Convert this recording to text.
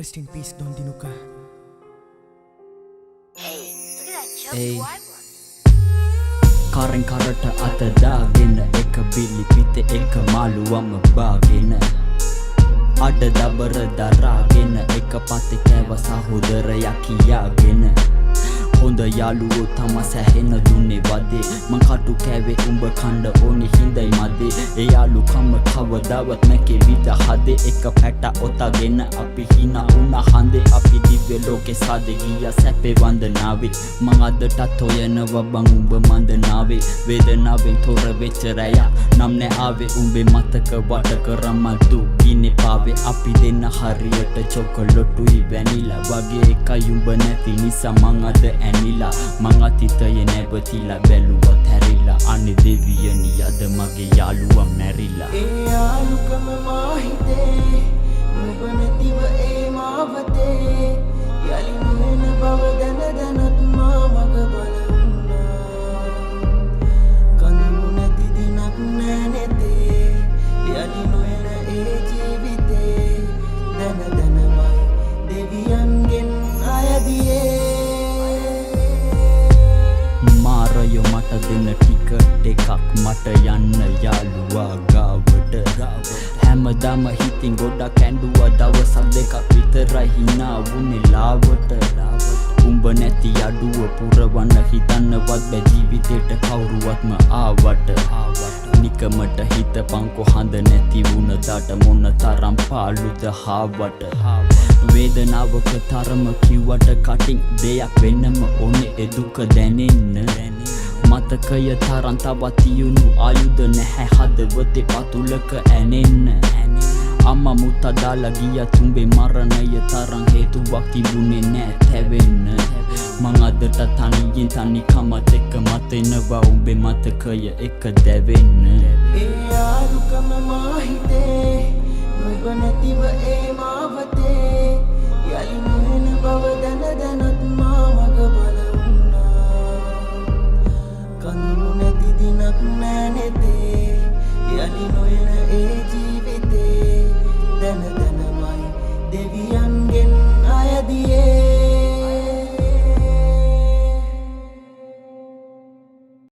Rest in peace, Don Dinuka. Hey, look at that Hey. chubby white one. Karen karata atadaගෙන එක බිලි පිට එක මාළුවම බාගෙන අඩ දබර දරාගෙන එක පතේ කෑව සහෝදරයා කියාගෙන හොඳ යාළුවෝ තම සැහෙන දුන්නේ වදේ මං කටු කෑවේ උඹ කණ්ඩ ඕනි හිඳයි මදේ ඒ යාළුකම කවදාවත් නැකේ විද හදේ එක පැට ඔතගෙන අපි හිනා වුණා හන්දේ අපි දිව්‍ය ලෝකේ සාදේ ගියා සැපේ වන්දනාවේ මං අදටත් හොයනවා බං උඹ මන්දනාවේ වේදනාවෙන් තොර වෙච්ච රැය නම් නෑ ආවේ උඹේ මතක වට කරම දුකිනේ පාවේ අපි දෙන්න හරියට චොකලොටුයි වැනිලා වගේ එකයි උඹ නැති නිසා මං අද ඇනිලා මං අතීතයේ නැවතිලා බැලුවත් හැරිලා අනේ දෙවියනි අද මගේ යාළුවා මැරිලා ඒ යාළුකම මා හිතේ නුඹ නැතිව ඒ මාවතේ යලි නොවන බව දැන දැනත් මා මග බලුණා කඳුළු නැති දිනක් නෑ නෙතේ යලි නොවන ඒ ජීවිතේ දැන දැනමයි දෙවියන්ගෙන් අයදියේ මාරය මට දෙන ටිකට් එකක් මට යන්න යාළුවා ගාවට හැමදාම හිතින් ගොඩක් ඇඬුවා දවසක් දෙකක් විතරයි හිනා වුනේ ලාවට උඹ නැති අඩුව පුරවන්න හිතන්නවත් බෑ ජීවිතේට කවුරුවත්ම ආවට නිකමට හිතපන්කො හඳ නැති වුණ දාට මොන තරම් පාළුද හාවට වේදනාවක තරම කිව්වට කටින් දෙයක් වෙන්නම ඕනේ ඒ දුක දැනෙන්න මතකය තරම් තවත් තියුණු ආයුධ නැහැ හදවතේ පතුලක ඇනෙන්න අම්මා මුත්තා දාලා ගියා තුඹේ මරණය තරම් හේතුවක් තිබුණේ නෑ තැවෙන්න මං අදට තනියෙන් තනිකමත් එක්ක මතෙනවා උඹේ මතකය එක දැවෙන්න ඒ යාළුකම මා හිතේ නුඹ නැතිව ඒ මාවතේ යලි